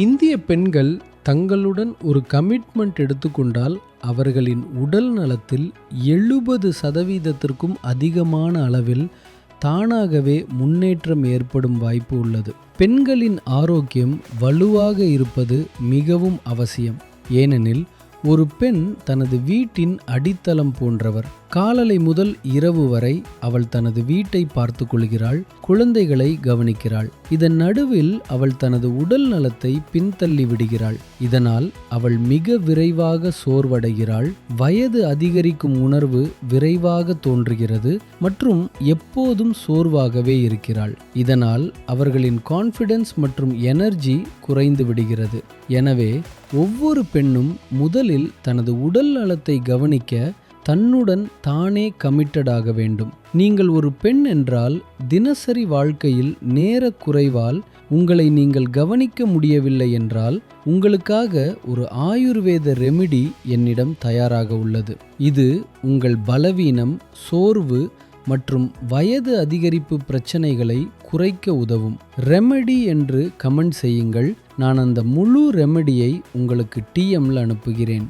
இந்திய பெண்கள் தங்களுடன் ஒரு கமிட்மெண்ட் எடுத்துக்கொண்டால் அவர்களின் உடல் நலத்தில் 70% அதிகமான அளவில் தானாகவே முன்னேற்றம் ஏற்படும் வாய்ப்பு உள்ளது. பெண்களின் ஆரோக்கியம் வலுவாக இருப்பது மிகவும் அவசியம். ஏனெனில் ஒரு பெண் தனது வீட்டின் அடித்தளம் போன்றவர். காலை முதல் இரவு வரை அவள் தனது வீட்டை பார்த்து கொள்கிறாள், குழந்தைகளை கவனிக்கிறாள். இதன் நடுவில் அவள் தனது உடல் நலத்தை பின்தள்ளி விடுகிறாள். இதனால் அவள் மிக விரைவாக சோர்வடைகிறாள், வயது அதிகரிக்கும் உணர்வு விரைவாக தோன்றுகிறது மற்றும் எப்போதும் சோர்வாகவே இருக்கிறாள். இதனால் அவர்களின் கான்ஃபிடன்ஸ் மற்றும் எனர்ஜி குறைந்து விடுகிறது. எனவே ஒவ்வொரு பெண்ணும் முதலில் தனது உடல் நலத்தை கவனிக்க தன்னுடன் தானே கமிட்டடாக வேண்டும். நீங்கள் ஒரு பெண் என்றால் தினசரி வாழ்க்கையில் நேர குறைவால் உங்களை நீங்கள் கவனிக்க முடியவில்லை என்றால் உங்களுக்காக ஒரு ஆயுர்வேத ரெமிடி என்னிடம் தயாராக உள்ளது. இது உங்கள் பலவீனம், சோர்வு மற்றும் வயது அதிகரிப்பு பிரச்சனைகளை குறைக்க உதவும். ரெமெடி என்று கமெண்ட் செய்யுங்கள். நான் அந்த முழு ரெமெடியை உங்களுக்கு டிஎம்ல அனுப்புகிறேன்.